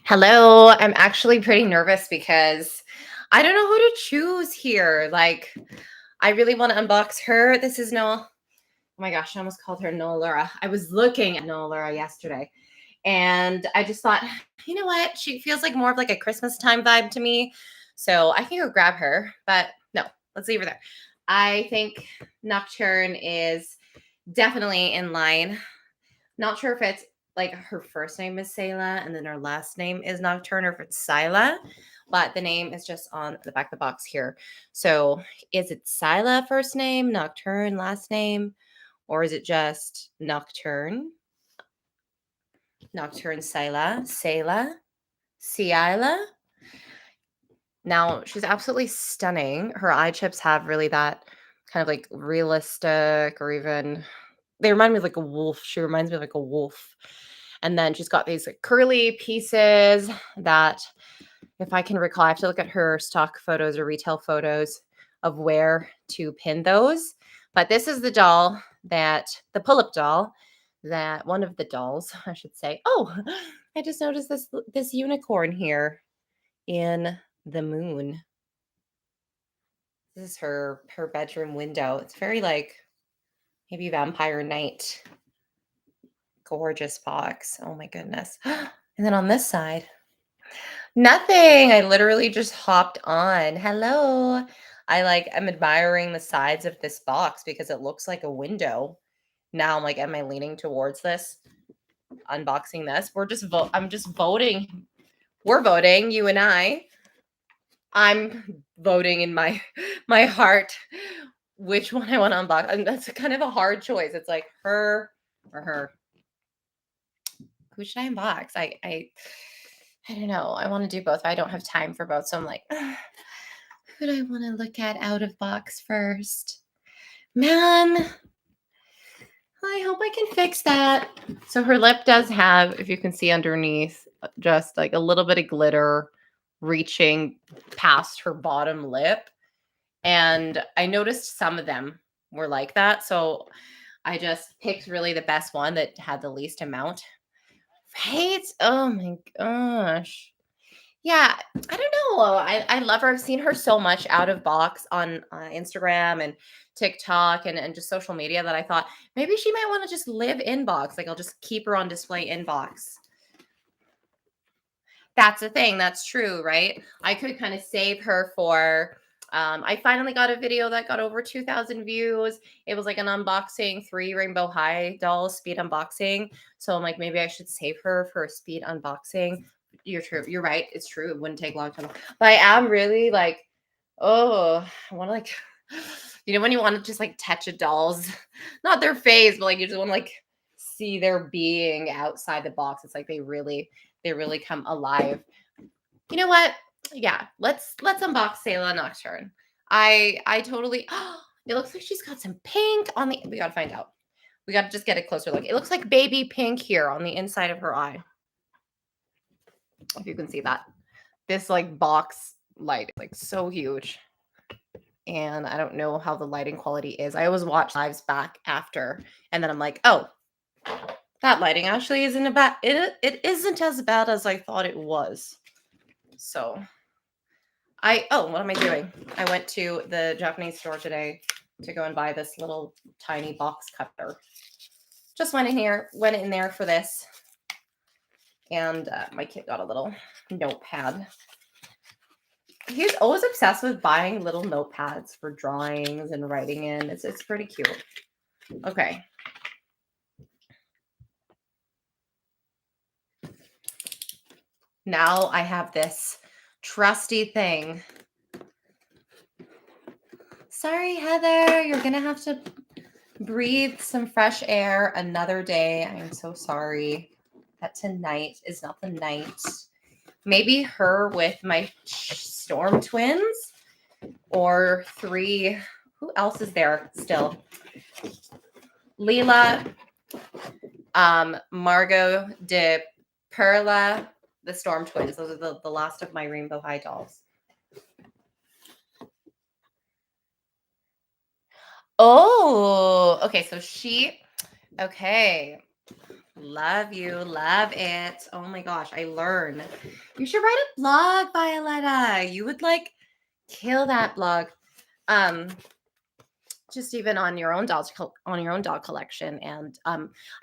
Hello. I'm actually pretty nervous because I don't know who to choose here. Like, I really want to unbox her. This is Noel. Oh my gosh, I almost called her Noel Laura. I was looking at Noel Laura yesterday and I just thought, you know what? She feels like more of like a Christmas time vibe to me. So I can go grab her, but no, let's leave her there. I think Nocturne is definitely in line. Not sure if it's like her first name is Seila and then her last name is Nocturne or if it's Sila, but the name is just on the back of the box here. So is it Sila first name, Nocturne last name, or is it just Nocturne? Nocturne Sila, Seila, Sila. Now she's absolutely stunning. Her eye chips have really that kind of like realistic or even they remind me of like a wolf. She reminds me of like a wolf. And then she's got these like curly pieces that, if I can recall, I have to look at her stock photos or retail photos of where to pin those. But this is the doll the pull-up doll, that one of the dolls, I should say. Oh, I just noticed this unicorn here in the moon. This is her bedroom window. It's very like maybe Vampire Night. Gorgeous box. Oh my goodness. And then on this side, nothing. I literally just hopped on. Hello. I'm admiring the sides of this box because it looks like a window. Now I'm like, am I leaning towards this? Unboxing this. I'm just voting. We're voting, you and I. I'm voting in my heart which one I want to unbox. And that's kind of a hard choice. It's like her or her. Who should I unbox? I don't know. I want to do both. But I don't have time for both. So I'm like, who do I want to look at out of box first? Man, I hope I can fix that. So her lip does have, if you can see underneath, just like a little bit of glitter reaching past her bottom lip. And I noticed some of them were like that. So I just picked really the best one that had the least amount. Right? Oh my gosh. Yeah, I don't know. I love her. I've seen her so much out of box on Instagram and TikTok and just social media that I thought maybe she might want to just live in box. Like I'll just keep her on display in box. That's the thing. That's true, right? I could kind of save her for. I finally got a video that got over 2,000 views. It was like an unboxing, 3 Rainbow High dolls speed unboxing. So I'm like, maybe I should save her for a speed unboxing. You're true. You're right. It's true. It wouldn't take long time. But I am really like, oh, I want to like, when you want to just like touch a doll's, not their face, but like you just want to like see their being outside the box. It's like they really come alive. You know what? Yeah, let's unbox Seila Nocturne. I totally it looks like she's got some pink on the we gotta find out. We gotta just get a closer look. It looks like baby pink here on the inside of her eye. If you can see that. This like box light is like so huge. And I don't know how the lighting quality is. I always watch lives back after, and then I'm like, oh, that lighting actually isn't it isn't as bad as I thought it was. So what am I doing? I went to the Japanese store today to go and buy this little tiny box cutter. Just went in there for this. And my kid got a little notepad. He's always obsessed with buying little notepads for drawings and writing in. It's pretty cute. Okay. Now I have this trusty thing. Sorry, Heather, you're going to have to breathe some fresh air another day. I am so sorry that tonight is not the night. Maybe her with my storm twins or 3. Who else is there still? Leela, Margot de Perla, the storm twins. Those are the last of my Rainbow High dolls. Oh, okay. So okay. Love you. Love it. Oh my gosh, I learn. You should write a blog, Violetta. You would like kill that blog. Just even on your own on your own dog collection. And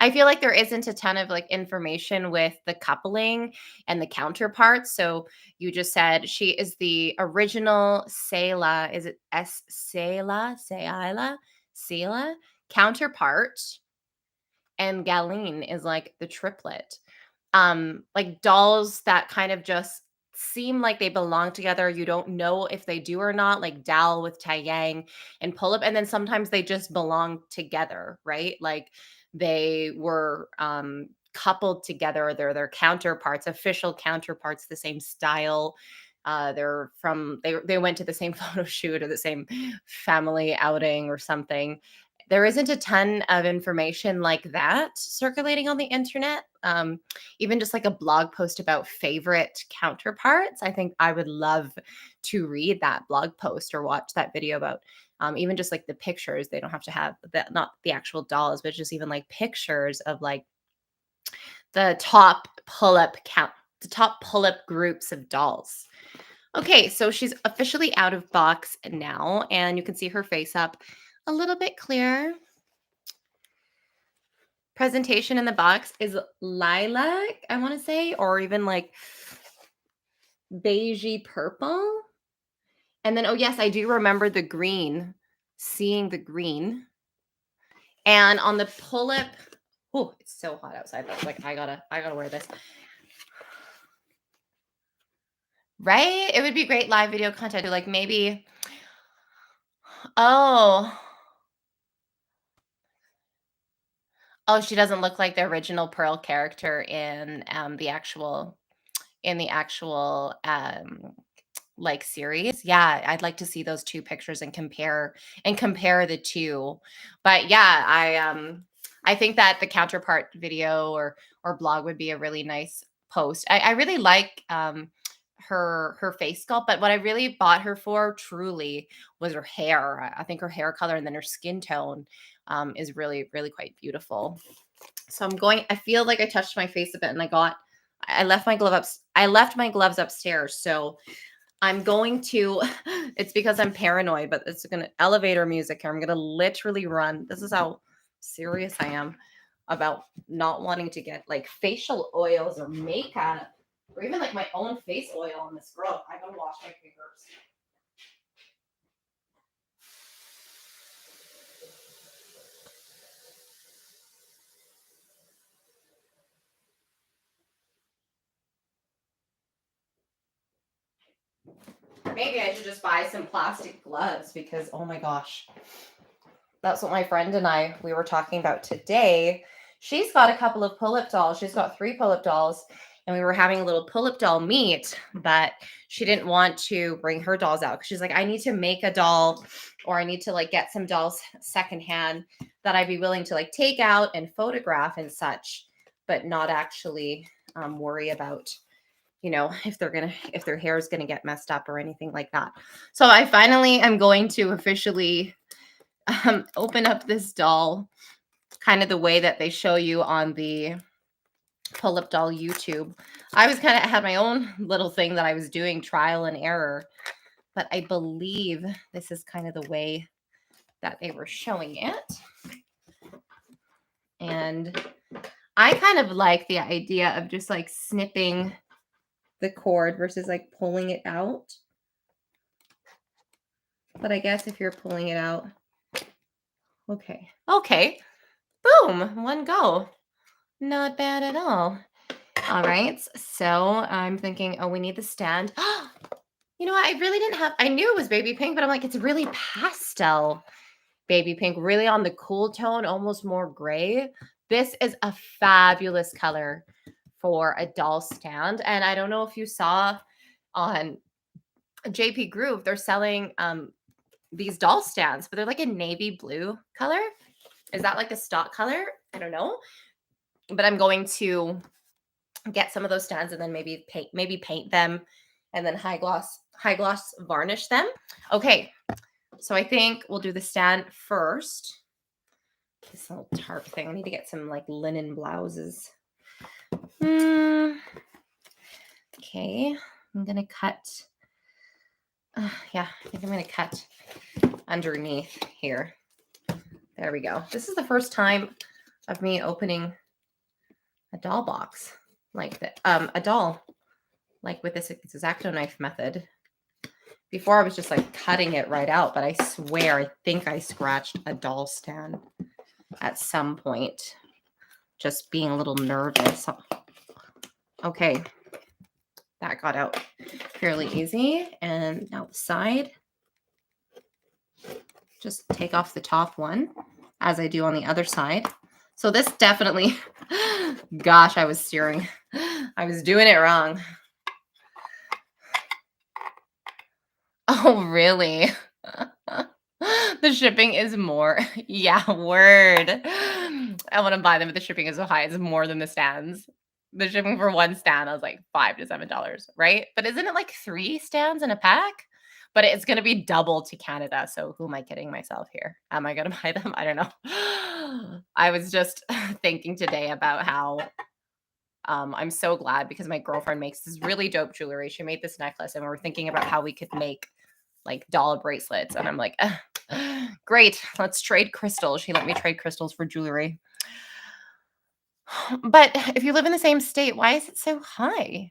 I feel like there isn't a ton of like information with the coupling and the counterparts. So you just said she is the original Seila, is it S Seila counterpart, and Galeen is like the triplet. Like dolls that kind of just seem like they belong together. You don't know if they do or not, like Dal with Taeyang and Pullip. And then sometimes they just belong together, right? Like they were coupled together. They're their counterparts, official counterparts, the same style. They're from they went to the same photo shoot or the same family outing or something. There isn't a ton of information like that circulating on the internet. Even just like a blog post about favorite counterparts. I think I would love to read that blog post or watch that video about even just like the pictures. They don't have to have that, not the actual dolls, but just even like pictures of like the top the top pull-up groups of dolls. Okay, so she's officially out of box now, and you can see her face up a little bit clearer. Presentation in the box is lilac, I want to say, or even like beigey purple. And then, oh yes, I do remember the green, seeing the green. And on the pull-up, oh, it's so hot outside. I was like, I gotta wear this. Right? It would be great live video content. Like maybe, oh, oh, she doesn't look like the original Pearl character in the actual like series. Yeah, I'd like to see those two pictures and compare the two. But yeah, I think that the counterpart video or blog would be a really nice post. I really like her face sculpt, but what I really bought her for truly was her hair. I think her hair color and then her skin tone is really, really quite beautiful. So I feel like I touched my face a bit and I left my gloves upstairs. So I'm going to, it's because I'm paranoid, but it's going to elevator music here. I'm going to literally run. This is how serious I am about not wanting to get like facial oils or makeup or even like my own face oil on this girl. I gotta wash my fingers. Maybe I should just buy some plastic gloves because, oh my gosh, that's what my friend and we were talking about today. She's got a couple of pull-up dolls. She's got 3 pull-up dolls, and we were having a little pull-up doll meet, but she didn't want to bring her dolls out because she's like, I need to make a doll or I need to like get some dolls secondhand that I'd be willing to like take out and photograph and such, but not actually worry about if their hair is gonna get messed up or anything like that. So I finally am going to officially open up this doll kind of the way that they show you on the pull-up doll YouTube. I was kind of had my own little thing that I was doing, trial and error, but I believe this is kind of the way that they were showing it. And I kind of like the idea of just like snipping the cord versus like pulling it out. But I guess if you're pulling it out, okay, boom, one go. Not bad at all. All right, so I'm thinking, oh, we need the stand. You know what? I really didn't have, I knew it was baby pink, but I'm like, it's really pastel baby pink, really on the cool tone, almost more gray. This is a fabulous color for a doll stand. And I don't know if you saw on JP Groove, they're selling these doll stands, but they're like a navy blue color. Is that like a stock color? I don't know. But I'm going to get some of those stands and then maybe paint them and then high gloss varnish them. Okay. So I think we'll do the stand first. This little tarp thing. I need to get some like linen blouses. Okay, I'm gonna cut. Yeah, I think I'm gonna cut underneath here. There we go. This is the first time of me opening a doll box like that. A doll like with this X-Acto knife method. Before I was just like cutting it right out, but I swear I think I scratched a doll stand at some point. Just being a little nervous. Okay, that got out fairly easy. And now the side. Just take off the top one as I do on the other side. So this definitely, gosh, I was steering. I was doing it wrong. Oh, really? The shipping is more. Yeah, word. I want to buy them, but the shipping is so high. It's more than the stands. The shipping for one stand, I was like $5 to $7, right? But isn't it like 3 stands in a pack? But it's going to be double to Canada. So who am I kidding myself here? Am I going to buy them? I don't know. I was just thinking today about how I'm so glad because my girlfriend makes this really dope jewelry. She made this necklace and we were thinking about how we could make like doll bracelets. And I'm like, great, let's trade crystals. She let me trade crystals for jewelry. But if you live in the same state, why is it so high?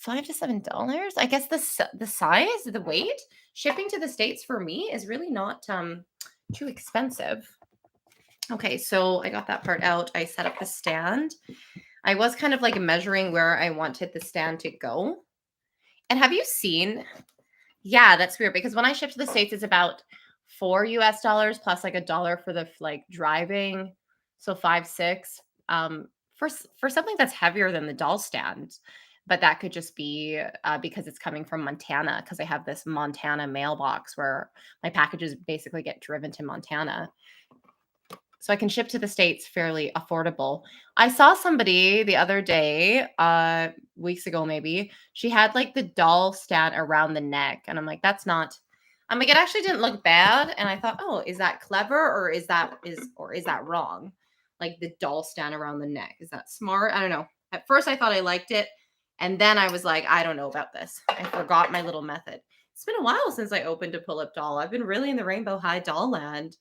$5 to $7? I guess the size, the weight, shipping to the States for me is really not too expensive. Okay, so I got that part out. I set up the stand. I was kind of like measuring where I wanted the stand to go. And have you seen? Yeah, that's weird because when I ship to the States, it's about $4 US plus like $1 for the like driving. So 5, 6 for something that's heavier than the doll stand. But that could just be because it's coming from Montana because I have this Montana mailbox where my packages basically get driven to Montana. So I can ship to the States fairly affordable. I saw somebody the other day, weeks ago maybe, she had like the doll stand around the neck. And I'm like, that's not, I'm like, it actually didn't look bad. And I thought, oh, is that clever or is that wrong? Like the doll stand around the neck. Is that smart? I don't know. At first I thought I liked it. And then I was like, I don't know about this. I forgot my little method. It's been a while since I opened a pull-up doll. I've been really in the Rainbow High doll land.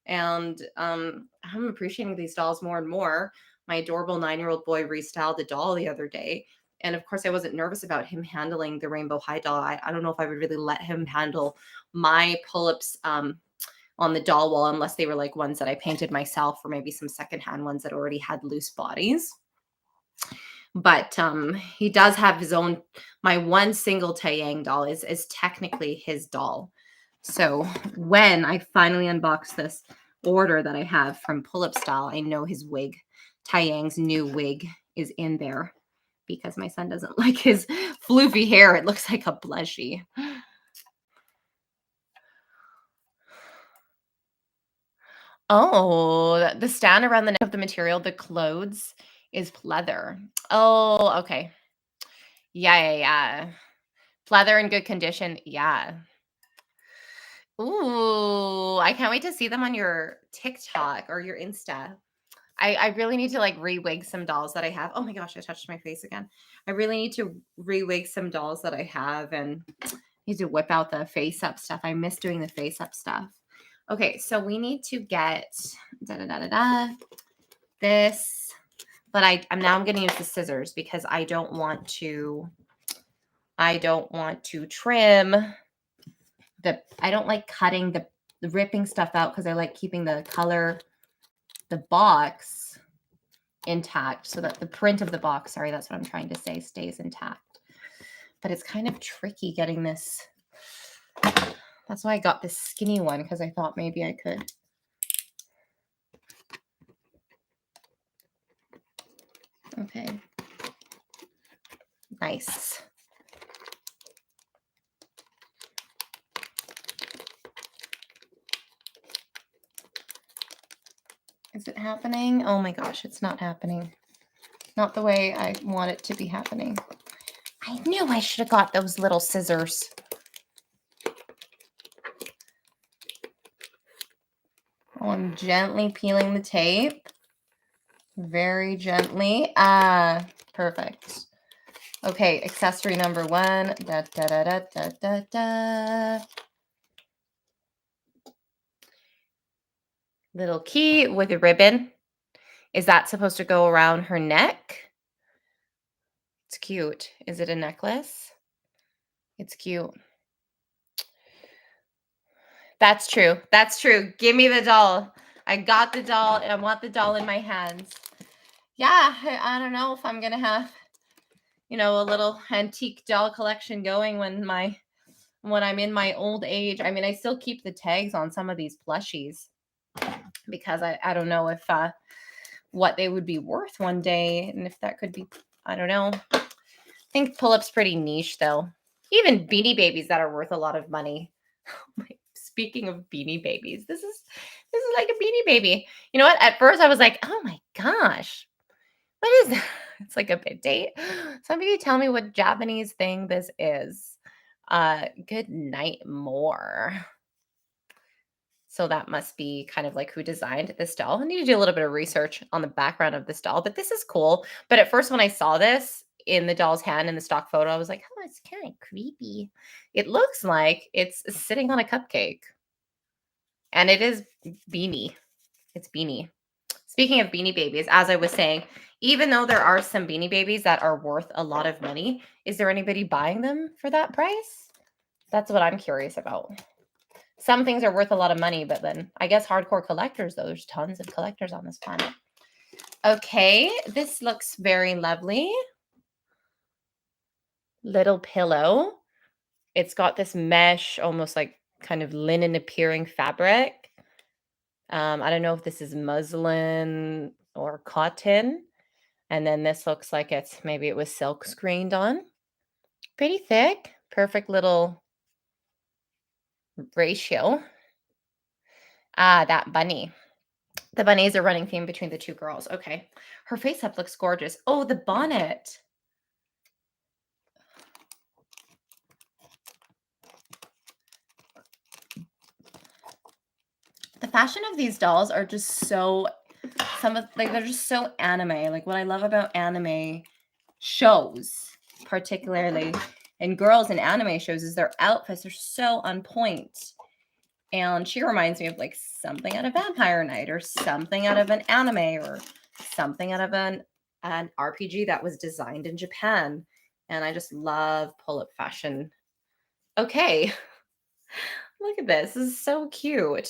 And I'm appreciating these dolls more and more. My adorable 9-year-old boy restyled the doll the other day. And of course, I wasn't nervous about him handling the Rainbow High doll. I don't know if I would really let him handle my pull-ups on the doll wall unless they were like ones that I painted myself or maybe some secondhand ones that already had loose bodies. But he does have his own. My one single Taeyang doll is technically his doll. So when I finally unbox this order that I have from Pullip Style, I know his wig, Taeyang's new wig, is in there because my son doesn't like his floofy hair. It looks like a blushie. Oh, the stand around the neck of the material, the clothes is pleather. Oh, okay. Yeah. Pleather in good condition. Yeah. Ooh, I can't wait to see them on your TikTok or your Insta. I really need to like re-wig some dolls that I have. Oh my gosh, I touched my face again. I really need to re-wig some dolls that I have and need to whip out the face up stuff. I miss doing the face up stuff. Okay, so we need to get this, but I'm going to use the scissors because I don't want to trim I don't like cutting the ripping stuff out because I like keeping the color, the box intact so that the print of the box, sorry, that's what I'm trying to say, stays intact. But it's kind of tricky getting this. That's why I got this skinny one because I thought maybe I could. Okay. Nice. Is it happening? Oh my gosh, it's not happening. Not the way I want it to be happening. I knew I should have got those little scissors. Oh, I'm gently peeling the tape. Very gently. Perfect. Okay, accessory number 1. Da, da, da, da, da, da, da. Little key with a ribbon. Is that supposed to go around her neck? It's cute. Is it a necklace? It's cute. That's true. That's true. Give me the doll. I got the doll and I want the doll in my hands. Yeah, I don't know if I'm going to have, a little antique doll collection going when I'm in my old age. I mean, I still keep the tags on some of these plushies because I don't know if what they would be worth one day, and if that could be, I don't know. I think Pullip's pretty niche though. Even Beanie Babies that are worth a lot of money. Speaking of Beanie Babies, this is like a Beanie Baby. You know what? At first I was like, oh my gosh, what is that? It's like a bit date. Somebody tell me what Japanese thing this is. Good night more. So that must be kind of like who designed this doll. I need to do a little bit of research on the background of this doll, but this is cool. But at first when I saw this in the doll's hand in the stock photo, I was like, oh, it's kind of creepy. It looks like it's sitting on a cupcake. And it is Beanie. It's Beanie. Speaking of Beanie Babies, as I was saying, even though there are some Beanie Babies that are worth a lot of money, is there anybody buying them for that price? That's what I'm curious about. Some things are worth a lot of money, but then I guess hardcore collectors, though, there's tons of collectors on this planet. Okay, this looks very lovely. Little pillow. It's got this mesh, almost like kind of linen appearing fabric. I don't know if this is muslin or cotton. And then this looks like maybe it was silk screened on. Pretty thick. Perfect little ratio. That bunny. The bunnies are running theme between the two girls. Okay. Her face up looks gorgeous. Oh, the bonnet. The fashion of these dolls are just so they're just so anime. Like what I love about anime shows, particularly and girls in anime shows, is their outfits are so on point. And she reminds me of like something out of Vampire Night or something out of an anime or something out of an RPG that was designed in Japan. And I just love pull-up fashion. Okay. Look at this. This is so cute.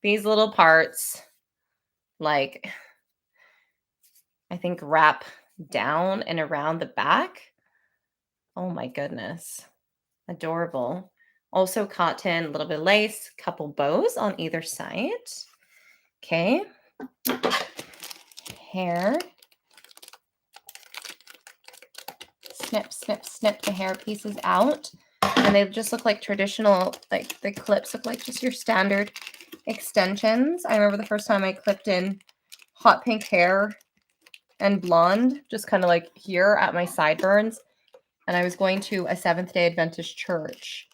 These little parts, like, I think wrap down and around the back. Oh my goodness. Adorable. Also cotton, a little bit of lace, couple bows on either side. Okay. Hair. Snip, snip, snip the hair pieces out. And they just look like traditional, like the clips look like just your standard extensions. I remember the first time I clipped in hot pink hair and blonde, just kind of like here at my sideburns. And I was going to a Seventh-day Adventist church.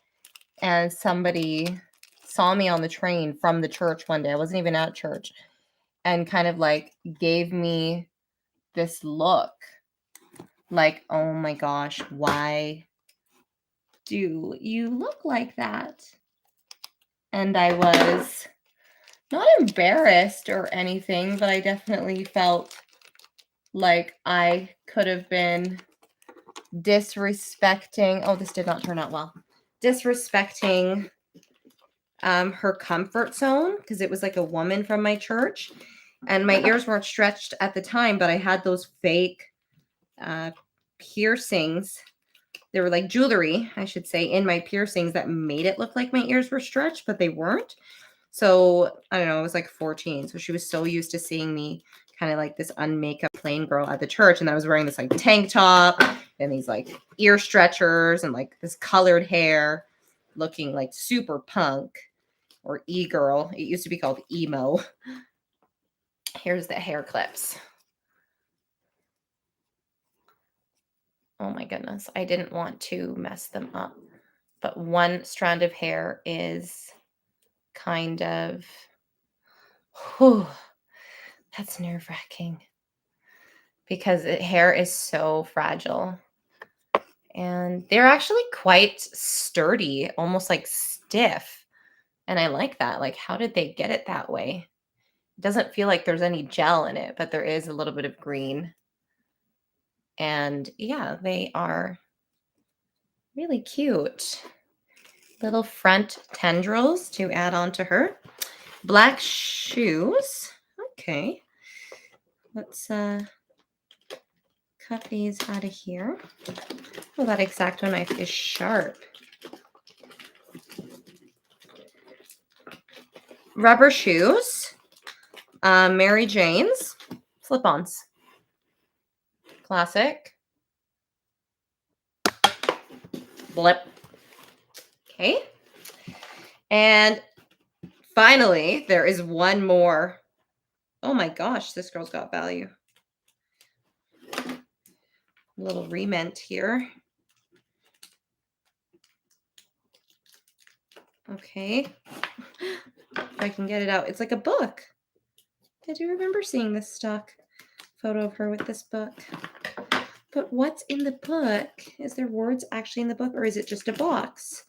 And somebody saw me on the train from the church one day. I wasn't even at church. And kind of like gave me this look. Like, oh my gosh, why do you look like that? And I was not embarrassed or anything, but I definitely felt like I could have been disrespecting. Oh, this did not turn out well. Disrespecting her comfort zone, because it was like a woman from my church and my ears weren't stretched at the time, but I had those fake piercings. They were like jewelry, I should say, in my piercings that made it look like my ears were stretched, but they weren't. So I don't know, I was like 14. So she was so used to seeing me kind of like this unmakeup plain girl at the church. And I was wearing this like tank top and these like ear stretchers and like this colored hair, looking like super punk or e-girl. It used to be called emo. Here's the hair clips. Oh my goodness. I didn't want to mess them up. But one strand of hair is kind of Whew, that's nerve-wracking because hair is so fragile. And they're actually quite sturdy, almost like stiff. And I like that. Like, how did they get it that way? It doesn't feel like there's any gel in it, but there is a little bit of green. And yeah, they are really cute. Little front tendrils to add on to her. Black shoes. Okay. Let's cut these out of here. Oh, that X-Acto knife is sharp. Rubber shoes. Mary Jane's. Slip-ons. Classic. Blip. Okay. And finally, there is one more. Oh my gosh, this girl's got value. A little remint here. Okay. If I can get it out. It's like a book. I do remember seeing this stock photo of her with this book. But what's in the book? Is there words actually in the book, or is it just a box?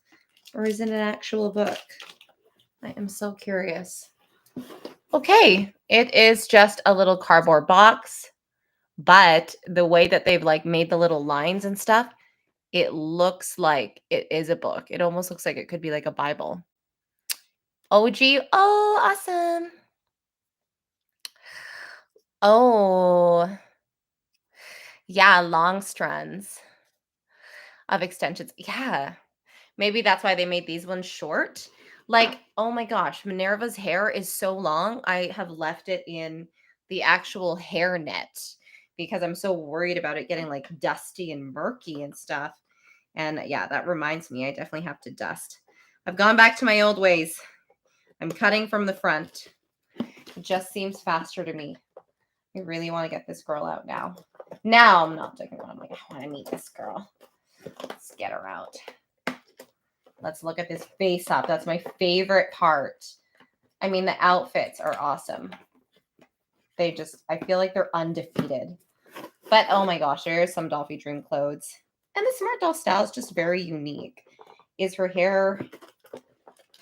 Or is it an actual book? I am so curious. Okay, it is just a little cardboard box, but the way that they've like made the little lines and stuff, it looks like it is a book. It almost looks like it could be like a Bible. OG, oh, awesome. Oh, yeah, long strands of extensions. Yeah, maybe that's why they made these ones short. Like, oh my gosh, Minerva's hair is so long. I have left it in the actual hair net because I'm so worried about it getting like dusty and murky and stuff. And yeah, that reminds me, I definitely have to dust. I've gone back to my old ways. I'm cutting from the front. It just seems faster to me. I really want to get this girl out now. Now I'm not taking one. I'm like, I want to meet this girl. Let's get her out. Let's look at this face up. That's my favorite part. I mean, the outfits are awesome. They just, I feel like they're undefeated. But oh my gosh, there's some Dollfie Dream clothes. And the Smart Doll style is just very unique. Is her hair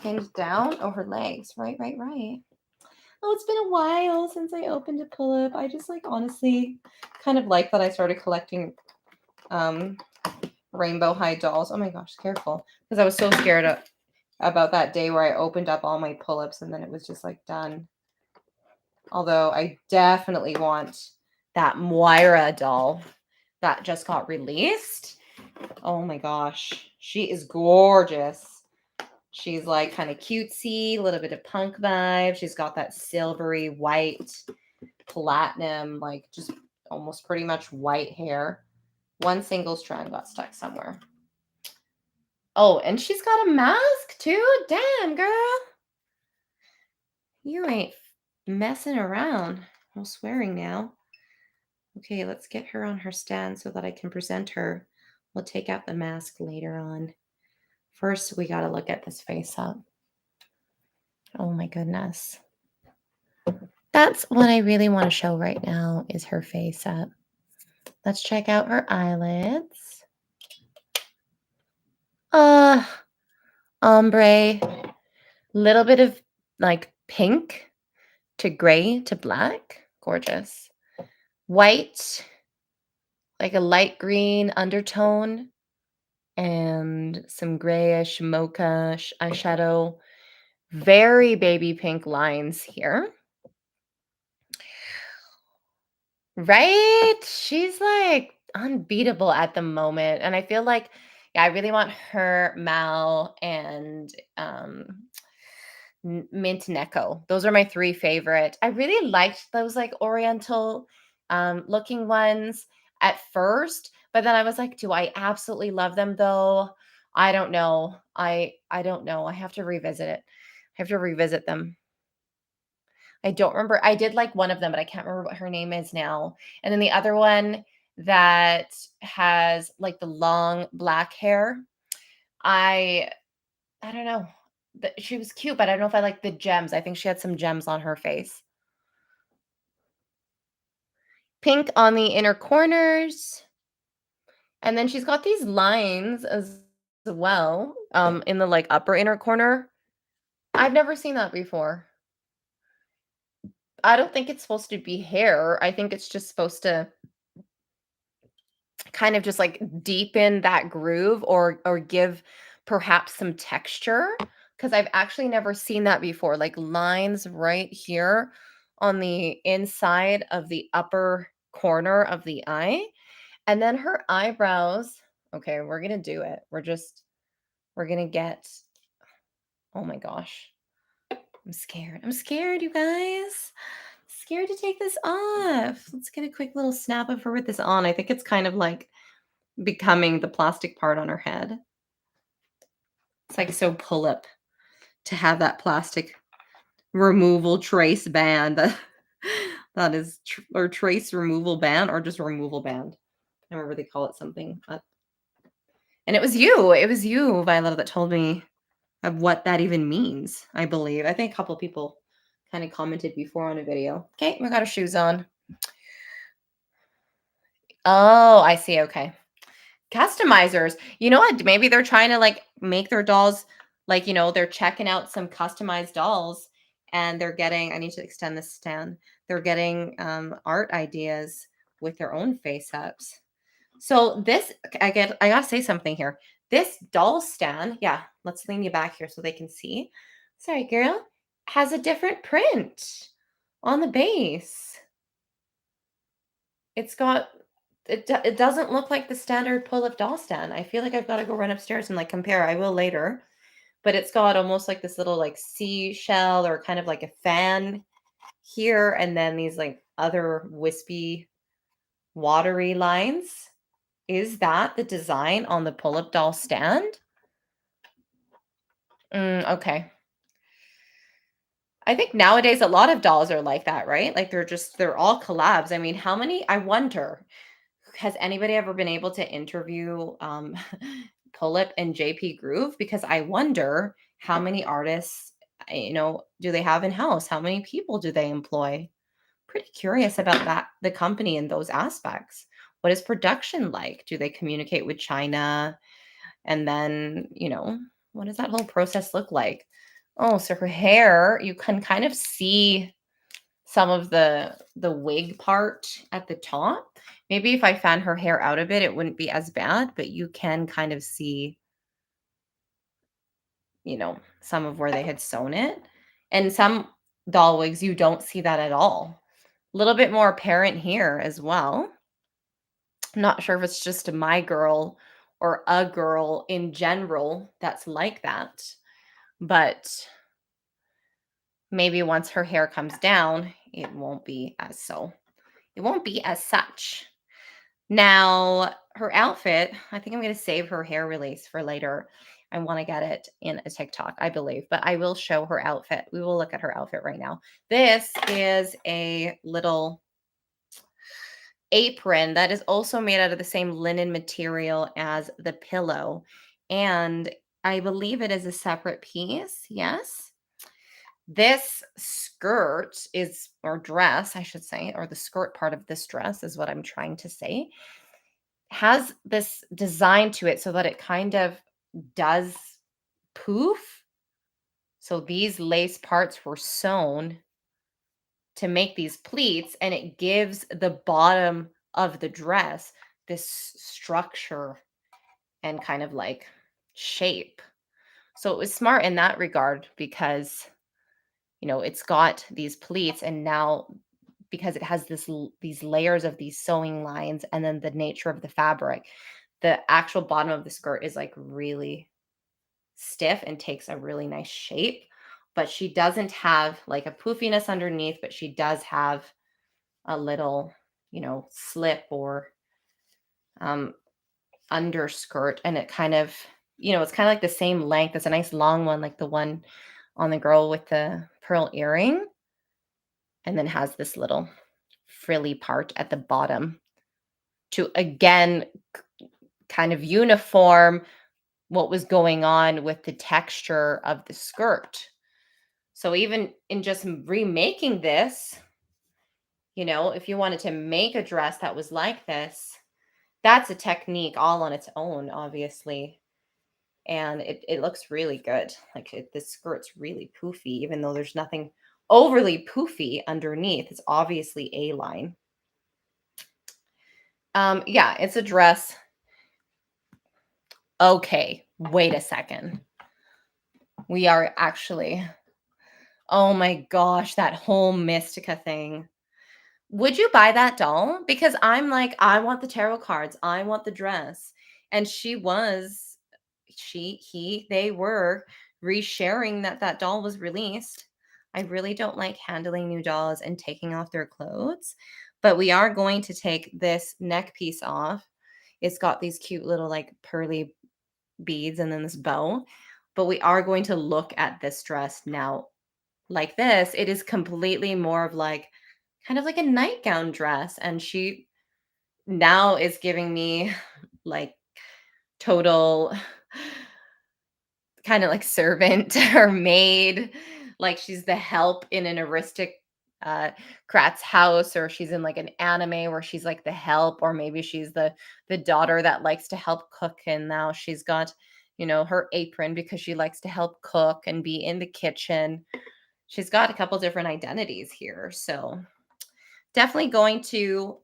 pinned down? Oh, her legs. Right. Oh, it's been a while since I opened a Pullip. I just like honestly kind of like that I started collecting rainbow high dolls. Oh my gosh, careful. Because I was so scared about that day where I opened up all my Pullips and then it was just like done. Although I definitely want that Moira doll that just got released. Oh my gosh. She is gorgeous. She's like kind of cutesy, a little bit of punk vibe. She's got that silvery white platinum, like just almost pretty much white hair. One single strand got stuck somewhere. Oh, and she's got a mask too? Damn, girl. You ain't messing around. No swearing now. Okay, let's get her on her stand so that I can present her. We'll take out the mask later on. First, we got to look at this face up. Oh my goodness. That's what I really want to show right now is her face up. Let's check out her eyelids. Ombre. Little bit of like pink to gray to black. Gorgeous. White, like a light green undertone, and some grayish mocha eyeshadow. Very baby pink lines here. Right? She's like unbeatable at the moment. And I feel like, yeah, I really want her, Mal, and Mint Neko. Those are my three favorite. I really liked those like oriental looking ones at first, but then I was like, do I absolutely love them though? I don't know. I don't know. I have to revisit it. I have to revisit them. I don't remember. I did like one of them, but I can't remember what her name is now. And then the other one that has like the long black hair. I don't know. She was cute, but I don't know if I like the gems. I think she had some gems on her face. Pink on the inner corners, and then she's got these lines as well, in the, like, upper inner corner. I've never seen that before. I don't think it's supposed to be hair. I think it's just supposed to kind of just, like, deepen that groove or give perhaps some texture. Because 'cause I've actually never seen that before, like, lines right here on the inside of the upper corner of the eye, and then her eyebrows. Okay, we're gonna do it. We're gonna get. Oh my gosh. I'm scared. I'm scared, you guys. Scared to take this off. Let's get a quick little snap of her with this on. I think it's kind of like becoming the plastic part on her head. It's like so pull up to have that plastic removal trace band that is or trace removal band or just removal band. I remember they call it something. And it was you. It was you, Viola, that told me of what that even means, I believe. I think a couple people kind of commented before on a video. Okay, we got our shoes on. Oh, I see. Okay. Customizers. You know what? Maybe they're trying to like make their dolls like, they're checking out some customized dolls and they're getting, I need to extend this stand. They're getting art ideas with their own face ups. So this, I gotta say something here. This doll stand, yeah, let's lean you back here so they can see. Sorry, girl, has a different print on the base. It's got it doesn't look like the standard pull-up doll stand. I feel like I've got to go run upstairs and like compare. I will later, but it's got almost like this little like seashell or kind of like a fan here, and then these like other wispy, watery lines. Is that the design on the pull-up doll stand? Okay. I think nowadays a lot of dolls are like that, right? Like they're all collabs. I mean, how many? I wonder. Has anybody ever been able to interview Pullip and JP Groove? Because I wonder how many artists, do they have in house? How many people do they employ? Pretty curious about that, the company in those aspects. What is production like? Do they communicate with China? And then, what does that whole process look like? Oh, so her hair, you can kind of see some of the wig part at the top. Maybe if I fan her hair out a bit, it wouldn't be as bad, but you can kind of see, some of where they had sewn it. And some doll wigs, you don't see that at all. A little bit more apparent here as well. I'm not sure if it's just my girl or a girl in general that's like that, but maybe once her hair comes down, it won't be as so. It won't be as such. Now, her outfit, I think I'm going to save her hair release for later. I want to get it in a TikTok, I believe, but I will show her outfit. We will look at her outfit right now. This is a little apron that is also made out of the same linen material as the pillow. And I believe it is a separate piece. Yes. This skirt is, or dress, I should say, or the skirt part of this dress is what I'm trying to say, has this design to it so that it kind of does poof. So these lace parts were sewn to make these pleats, and it gives the bottom of the dress this structure and kind of like shape. So it was smart in that regard because it's got these pleats, and now because it has these layers of these sewing lines and then the nature of the fabric, the actual bottom of the skirt is like really stiff and takes a really nice shape. But she doesn't have like a poofiness underneath, but she does have a little, slip or um underskirt, and it kind of, it's kind of like the same length. It's a nice long one, like the one on the girl with the pearl earring, and then has this little frilly part at the bottom to again kind of uniform what was going on with the texture of the skirt. So even in just remaking this, if you wanted to make a dress that was like this, that's a technique all on its own, obviously. And it looks really good. Like this skirt's really poofy, even though there's nothing overly poofy underneath. It's obviously A-line. Yeah, it's a dress. Okay, wait a second. We are actually, oh my gosh, that whole Mystica thing. Would you buy that doll? Because I'm like, I want the tarot cards. I want the dress. And they were resharing that doll was released. I really don't like handling new dolls and taking off their clothes, but we are going to take this neck piece off. It's got these cute little like pearly beads and then this bow, but we are going to look at this dress now like this. It is completely more of like kind of like a nightgown dress, and she now is giving me like total kind of like servant or maid, like she's the help in an aristocrat's house, or she's in like an anime where she's like the help, or maybe she's the daughter that likes to help cook, and now she's got her apron because she likes to help cook and be in the kitchen. She's got a couple different identities here, so definitely going to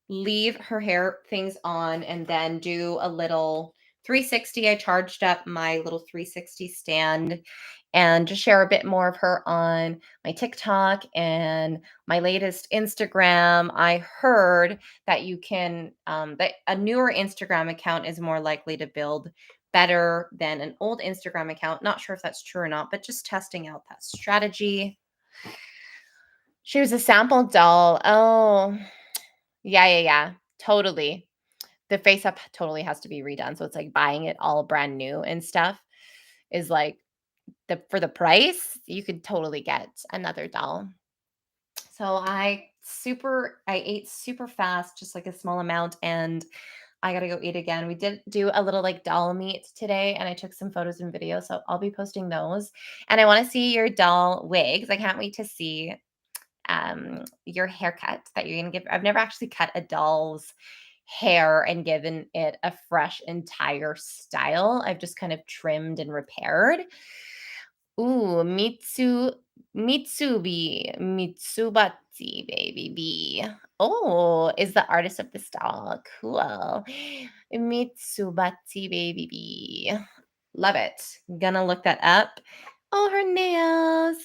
leave her hair things on and then do a little 360. I charged up my little 360 stand and just share a bit more of her on my TikTok and my latest Instagram. I heard that that a newer Instagram account is more likely to build better than an old Instagram account. Not sure if that's true or not, but just testing out that strategy. She was a sample doll. Oh, yeah, yeah, yeah. Totally. The face up totally has to be redone. So it's like buying it all brand new and stuff is like for the price, you could totally get another doll. So I ate super fast, just like a small amount, and I gotta go eat again. We did do a little like doll meet today, and I took some photos and videos, so I'll be posting those. And I want to see your doll wigs. I can't wait to see your haircut that you're gonna give. I've never actually cut a doll's hair and given it a fresh entire style. I've just kind of trimmed and repaired. Ooh, Mitsubatsi baby B. Oh, is the artist of this doll. Cool. Mitsubatsi baby B. Love it. Gonna look that up. Oh, her nails.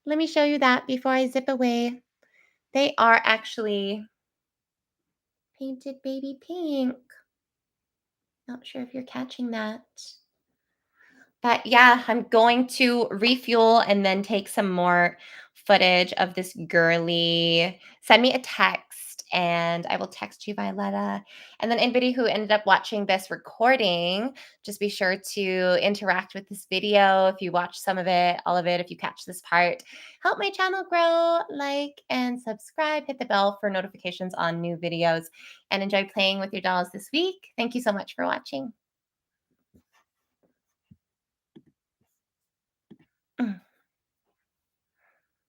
Let me show you that before I zip away. They are actually painted baby pink. Not sure if you're catching that. But yeah, I'm going to refuel and then take some more footage of this girly. Send me a text and I will text you, Violetta. And then anybody who ended up watching this recording, just be sure to interact with this video. If you watch some of it, all of it, if you catch this part, help my channel grow, like and subscribe, hit the bell for notifications on new videos, and enjoy playing with your dolls this week. Thank you so much for watching.